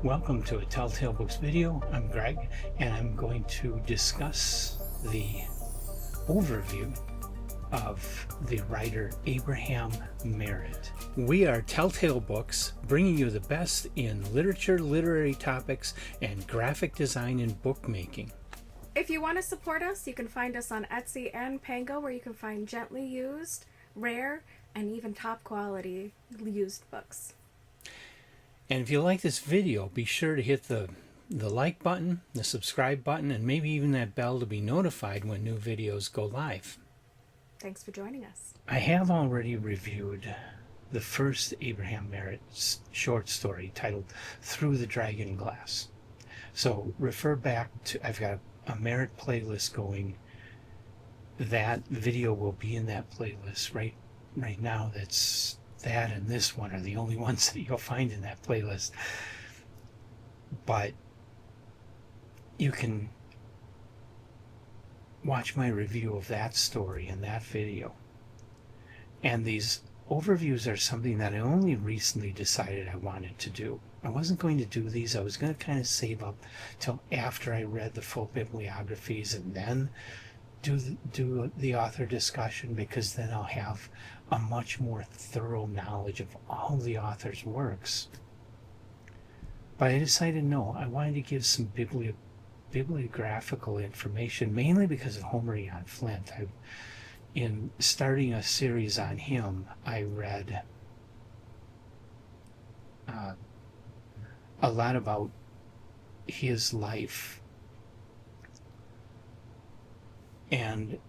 Welcome to a Telltale Books video. I'm Greg, and I'm going to discuss the overview of the writer Abraham Merritt. We are Telltale Books, bringing you the best in literature, literary topics, and graphic design and bookmaking. If you want to support us, you can find us on Etsy and Pango, where you can find gently used, rare, and even top quality used books. And if you like this video, be sure to hit the like button, the subscribe button, and maybe even that bell to be notified when new videos go live. Thanks for joining us. I have already reviewed the first Abraham Merritt short story titled Through the Dragon Glass. So refer back to, I've got a Merritt playlist going. That video will be in that playlist right now. That and this one are the only ones that you'll find in that playlist. But you can watch my review of that story in that video. And these overviews are something that I only recently decided I wanted to do. I wasn't going to do these. I was going to kind of save up till after I read the full bibliographies and then do the author discussion, because then I'll have a much more thorough knowledge of all the author's works. But I decided no, I wanted to give some bibliographical information, mainly because of Homer Eon Flint. In starting a series on him, I read a lot about his life and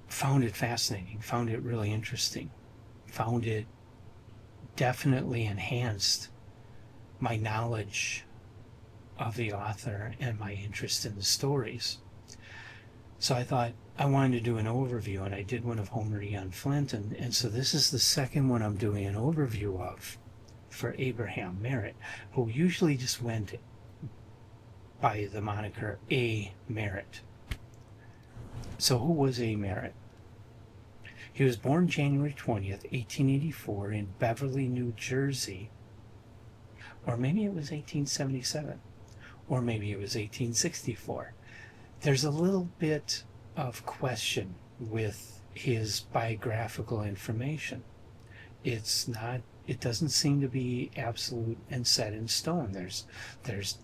found it fascinating, found it really interesting, found it definitely enhanced my knowledge of the author and my interest in the stories. So I thought I wanted to do an overview, and I did one of Homer Eon Flint, and so this is the second one I'm doing an overview of for Abraham Merritt, who usually just went by the moniker A. Merritt. So who was A. Merritt? He was born January 20th, 1884 in Beverly, New Jersey. Or maybe it was 1877. Or maybe it was 1864. There's a little bit of question with his biographical information. It doesn't seem to be absolute and set in stone. There's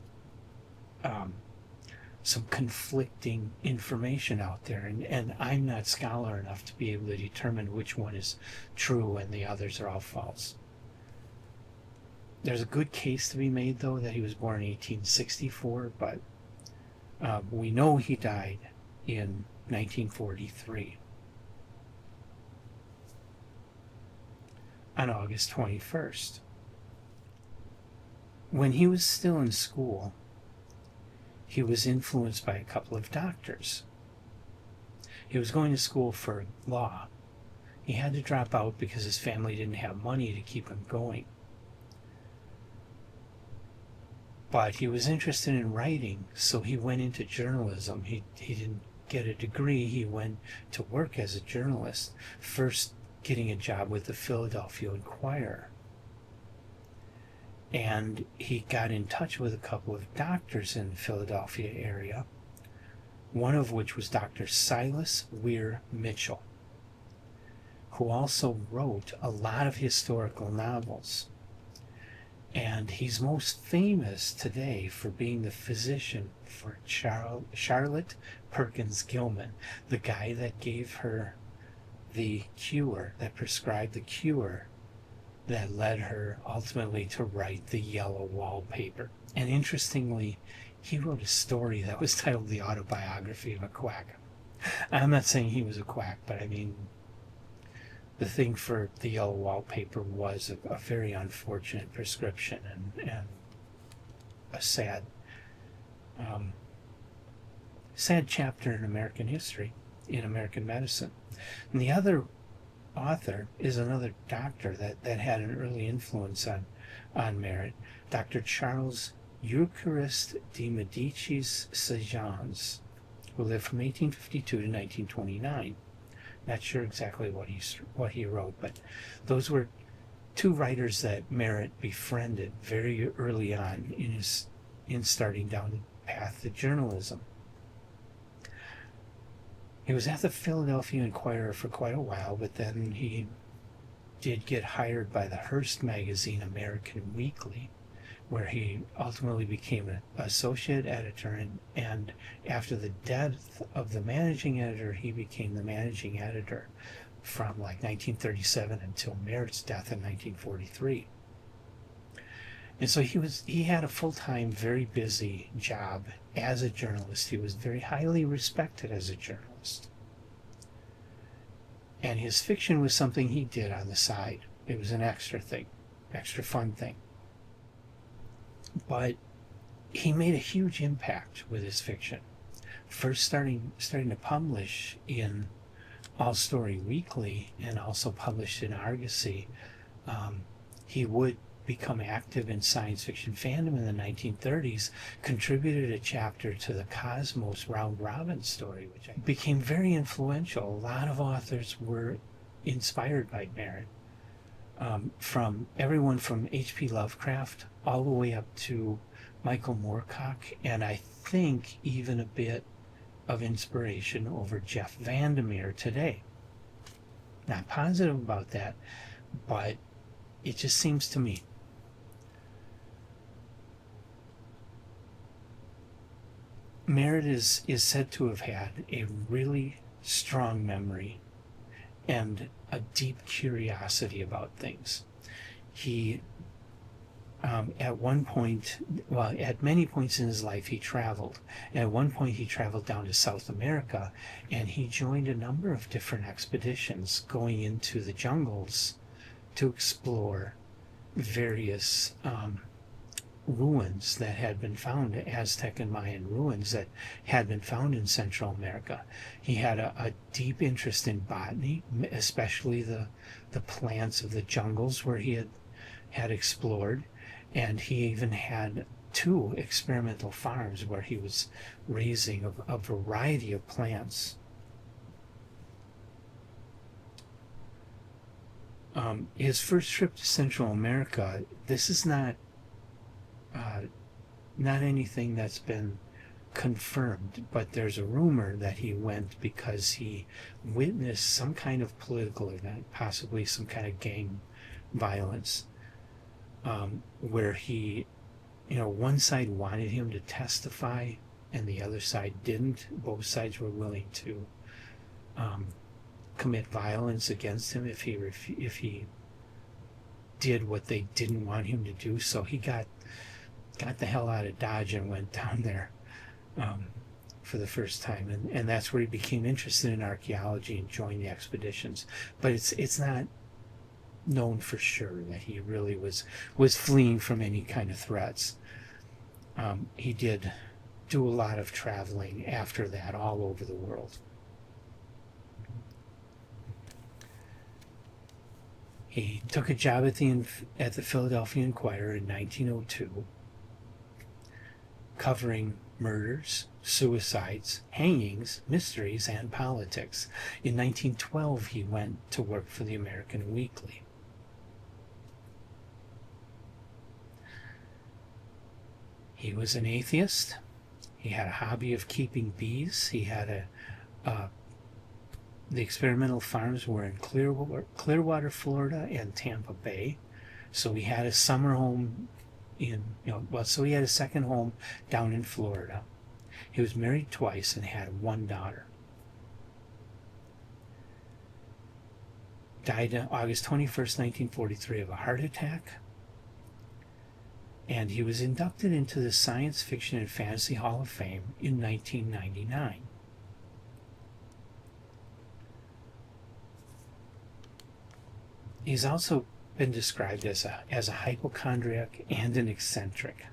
some conflicting information out there, and I'm not scholar enough to be able to determine which one is true and the others are all false. There's a good case to be made, though, that he was born in 1864, but we know he died in 1943 on August 21st. When he was still in school, he was influenced by a couple of doctors. He was going to school for law. He had to drop out because his family didn't have money to keep him going. But he was interested in writing, so he went into journalism. He didn't get a degree. He went to work as a journalist, first getting a job with the Philadelphia Inquirer. And he got in touch with a couple of doctors in the Philadelphia area, one of which was Dr. Silas Weir Mitchell, who also wrote a lot of historical novels. And he's most famous today for being the physician for Charlotte Perkins Gilman, the guy that gave her the cure, that prescribed the cure that led her ultimately to write the Yellow Wallpaper. And interestingly, he wrote a story that was titled The Autobiography of a Quack. I'm not saying he was a quack, but I mean, the thing for the Yellow Wallpaper was a very unfortunate prescription and a sad chapter in American history, in American medicine. And the other author is another doctor that had an early influence on Merritt, Dr. Charles Eucharist de Medicis Sejanus, who lived from 1852 to 1929. Not sure exactly what he wrote, but those were two writers that Merritt befriended very early on in starting down the path to journalism. He was at the Philadelphia Inquirer for quite a while, but then he did get hired by the Hearst magazine American Weekly, where he ultimately became an associate editor, and after the death of the managing editor, he became the managing editor from like 1937 until Merritt's death in 1943. And so he had a full-time, very busy job as a journalist. He was very highly respected as a journalist. And his fiction was something he did on the side. It was an extra thing, extra fun thing. But he made a huge impact with his fiction. First starting to publish in All Story Weekly and also published in Argosy. He would become active in science fiction fandom in the 1930s, contributed a chapter to the Cosmos Round Robin story, which became very influential. A lot of authors were inspired by Merritt, from everyone from H.P. Lovecraft all the way up to Michael Moorcock, and I think even a bit of inspiration over Jeff Vandermeer today. Not positive about that, but it just seems to me. Merritt is said to have had a really strong memory and a deep curiosity about things. He, at one point, well, at many points in his life, he traveled. And at one point, he traveled down to South America, and he joined a number of different expeditions going into the jungles to explore various ruins that had been found, Aztec and Mayan ruins that had been found in Central America. He had a deep interest in botany, especially the plants of the jungles where he had explored, and he even had 2 experimental farms where he was raising a variety of plants. His first trip to Central America, this is not anything that's been confirmed, but there's a rumor that he went because he witnessed some kind of political event, possibly some kind of gang violence, where he, one side wanted him to testify and the other side didn't. Both sides were willing to commit violence against him if he did what they didn't want him to do. So he got the hell out of Dodge and went down there for the first time, and that's where he became interested in archaeology and joined the expeditions. But it's not known for sure that he really was fleeing from any kind of threats. He did do a lot of traveling after that all over the world. He took a job at the Philadelphia Inquirer in 1902, covering murders, suicides, hangings, mysteries, and politics. In 1912, he went to work for the American Weekly. He was an atheist. He had a hobby of keeping bees. He had the experimental farms were in Clearwater, Florida, and Tampa Bay. So he had a summer home so he had a second home down in Florida. He was married twice and had 1 daughter. Died on August 21st, 1943 of a heart attack. And he was inducted into the Science Fiction and Fantasy Hall of Fame in 1999. He's also been described as a hypochondriac and an eccentric,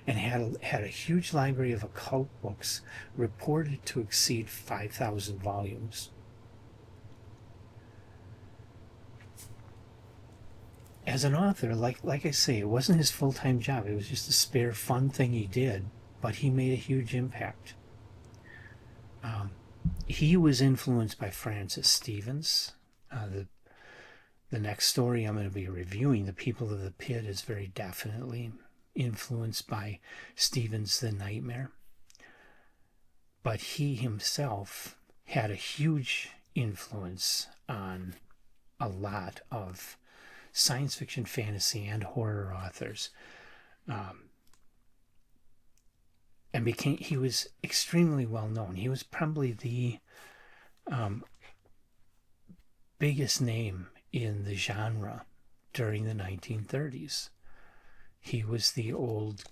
and had a huge library of occult books reported to exceed 5,000 volumes. As an author, like I say, it wasn't his full-time job. It was just a spare fun thing he did, but he made a huge impact. He was influenced by Francis Stevens, the The next story I'm going to be reviewing, The People of the Pit, is very definitely influenced by Stephen's The Nightmare. But he himself had a huge influence on a lot of science fiction, fantasy, and horror authors. And he was extremely well known. He was probably the biggest name in the genre during the 1930s. He was the old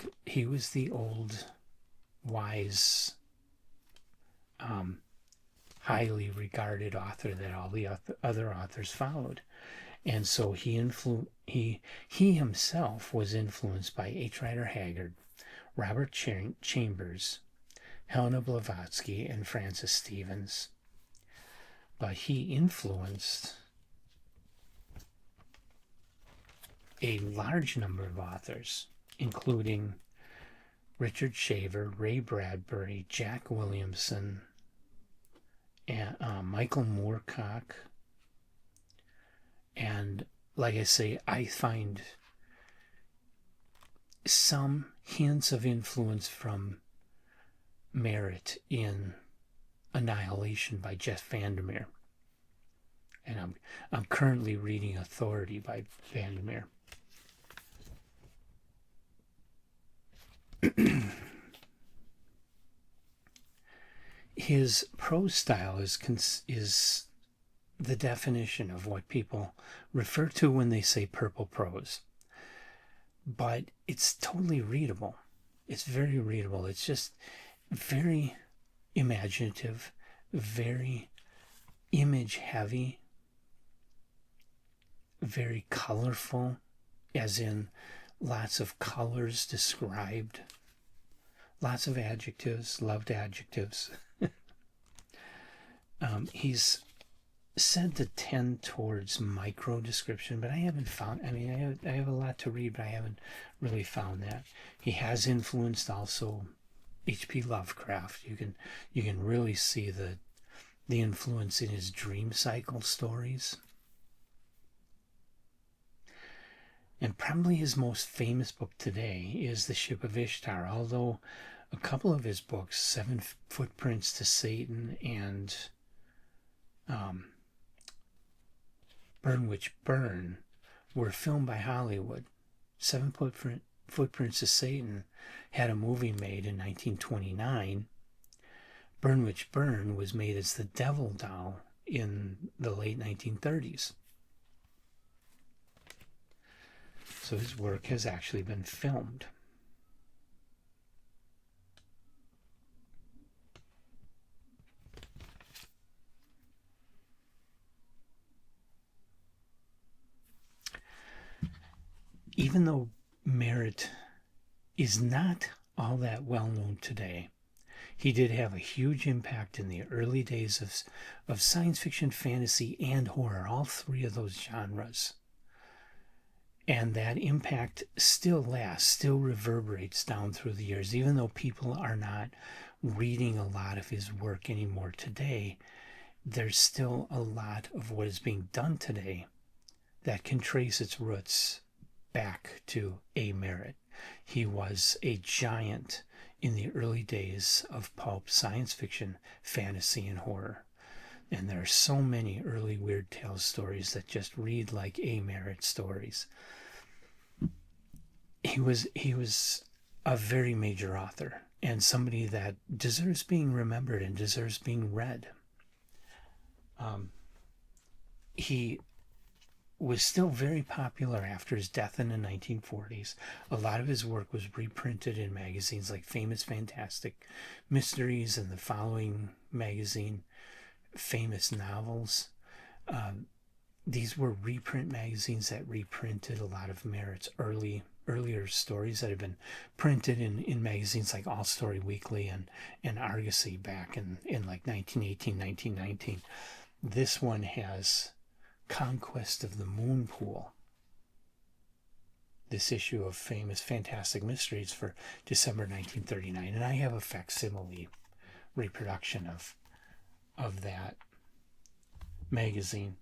wise, highly regarded author that all the other authors followed. And so he himself was influenced by H. Rider Haggard, Robert Chambers, Helena Blavatsky, and Francis Stevens. But he influenced a large number of authors, including Richard Shaver, Ray Bradbury, Jack Williamson, and Michael Moorcock. And like I say, I find some hints of influence from Merritt in Annihilation by Jeff Vandermeer. And I'm currently reading Authority by Vandermeer. His prose style is the definition of what people refer to when they say purple prose. But it's totally readable. It's very readable. It's just very imaginative, very image heavy, very colorful, as in lots of colors described, lots of adjectives, loved adjectives. He's said to tend towards micro description, but I haven't found, I have a lot to read, but I haven't really found that. He has influenced also H.P. Lovecraft. You can really see the influence in his dream cycle stories. And probably his most famous book today is The Ship of Ishtar, although a couple of his books, Seven Footprints to Satan and Burn Witch Burn, were filmed by Hollywood. Seven Footprints to Satan had a movie made in 1929. Burn Witch Burn was made as the Devil Doll in the late 1930s. So his work has actually been filmed. Even though Merritt is not all that well known today, he did have a huge impact in the early days of science fiction, fantasy, and horror, all three of those genres. And that impact still lasts, still reverberates down through the years. Even though people are not reading a lot of his work anymore today, there's still a lot of what is being done today that can trace its roots back to A. Merritt. He was a giant in the early days of pulp science fiction, fantasy, and horror. And there are so many early Weird Tales stories that just read like A. Merritt stories. He was a very major author and somebody that deserves being remembered and deserves being read. He was still very popular after his death in the 1940s. A lot of his work was reprinted in magazines like Famous Fantastic Mysteries and the following magazine, Famous Novels. These were reprint magazines that reprinted a lot of Merritt's earlier stories that had been printed in magazines like All Story Weekly and Argosy back in like 1918, 1919. This one has Conquest of the Moon Pool, this issue of Famous Fantastic Mysteries for December 1939, and I have a facsimile reproduction of that magazine.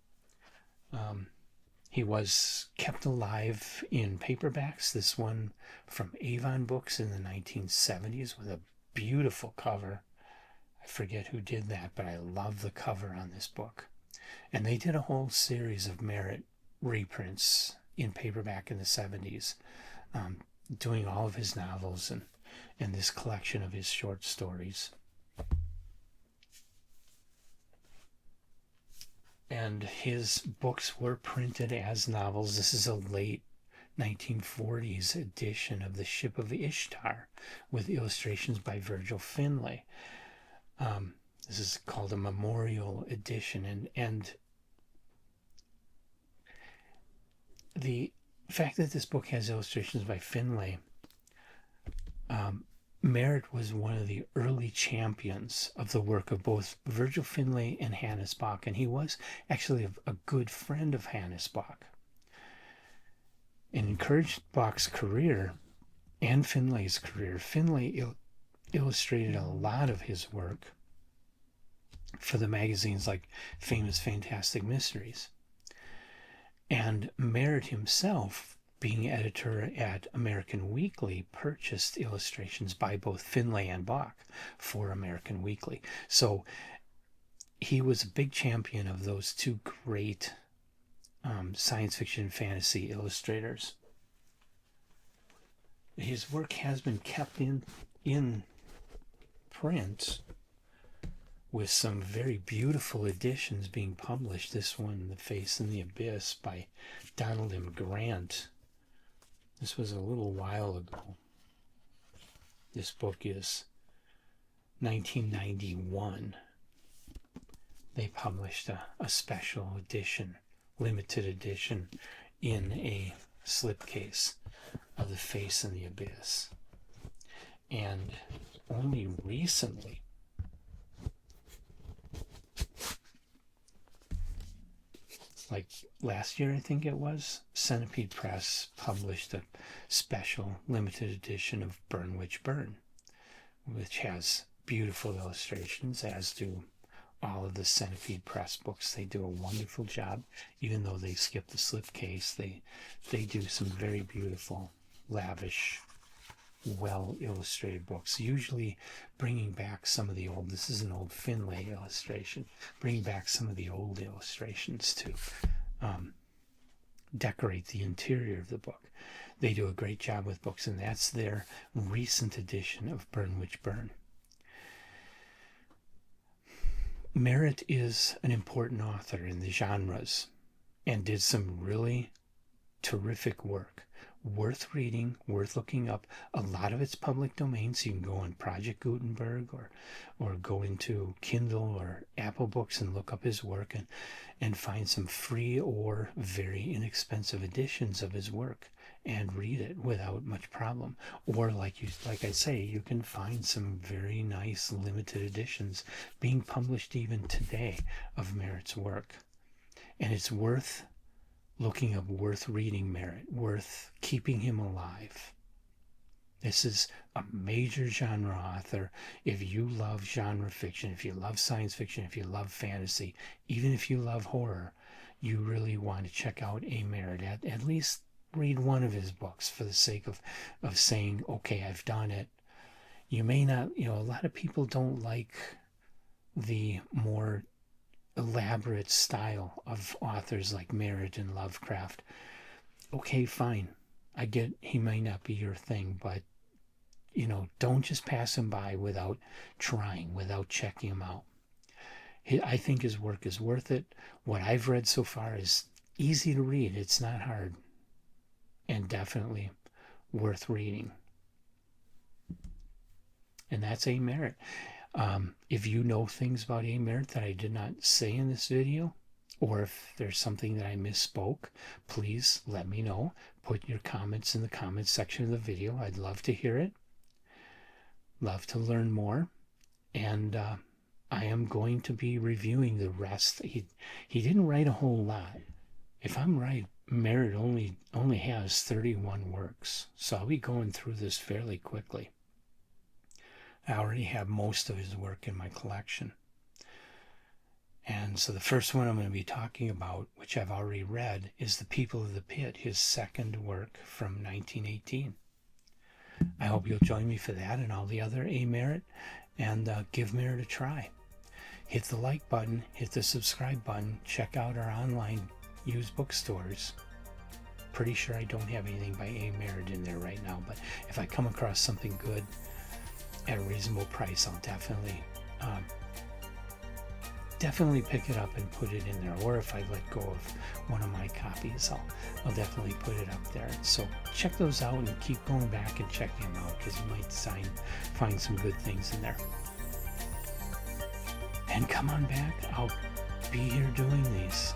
He was kept alive in paperbacks. This one from Avon Books in the 1970s with a beautiful cover. I forget who did that, but I love the cover on this book. And they did a whole series of Merritt reprints in paperback in the 70s, doing all of his novels and this collection of his short stories. And his books were printed as novels. This is a late 1940s edition of The Ship of Ishtar with illustrations by Virgil Finlay. This is called a memorial edition, and the fact that this book has illustrations by Finlay, Merritt was one of the early champions of the work of both Virgil Finlay and Hannes Bach, and he was actually a good friend of Hannes Bach, and encouraged Bach's career and Finlay's career. Finlay illustrated a lot of his work for the magazines like Famous Fantastic Mysteries. And Merritt himself, being editor at American Weekly, purchased illustrations by both Finlay and Bach for American Weekly. So he was a big champion of those two great science fiction and fantasy illustrators. His work has been kept in print, with some very beautiful editions being published. This one, The Face in the Abyss by Donald M. Grant. This was a little while ago. This book is 1991. They published a special edition, limited edition, in a slipcase of The Face in the Abyss. And only recently, like last year I think it was, Centipede Press published a special limited edition of Burn Witch Burn, which has beautiful illustrations, as do all of the Centipede Press books. They do a wonderful job. Even though they skip the slipcase, they do some very beautiful, lavish, well illustrated books, usually bringing back some of the old, this is an old Finlay illustration, bringing back some of the old illustrations to decorate the interior of the book. They do a great job with books, and that's their recent edition of Burn Witch Burn. Merritt is an important author in the genres and did some really terrific work, worth reading, worth looking up. A lot of it's public domain, so you can go on Project Gutenberg or go into Kindle or Apple Books and look up his work and find some free or very inexpensive editions of his work and read it without much problem. Or like I say, you can find some very nice limited editions being published even today of Merritt's work. And it's worth looking up, worth reading Merritt, worth keeping him alive. This is a major genre author. If you love genre fiction, if you love science fiction, if you love fantasy, even if you love horror, you really want to check out A. Merritt. At least read one of his books for the sake of saying, okay, I've done it. You may not, a lot of people don't like the more elaborate style of authors like Merritt and Lovecraft. Okay, fine. I get he may not be your thing, but don't just pass him by without trying, without checking him out. I think his work is worth it. What I've read so far is easy to read. It's not hard, and definitely worth reading. And that's A. Merritt. If you know things about A. Merritt that I did not say in this video, or if there's something that I misspoke, please let me know. Put your comments in the comments section of the video. I'd love to hear it. Love to learn more. And I am going to be reviewing the rest. He didn't write a whole lot. If I'm right, Merritt only has 31 works. So I'll be going through this fairly quickly. I already have most of his work in my collection. And so the first one I'm going to be talking about, which I've already read, is The People of the Pit, his second work from 1918. I hope you'll join me for that and all the other A. Merritt, and give Merritt a try. Hit the like button, hit the subscribe button, check out our online used bookstores. Pretty sure I don't have anything by A. Merritt in there right now, but if I come across something good at a reasonable price, I'll definitely pick it up and put it in there. Or if I let go of one of my copies, I'll definitely put it up there. So check those out and keep going back and checking them out, because you might find some good things in there. And come on back, I'll be here doing these.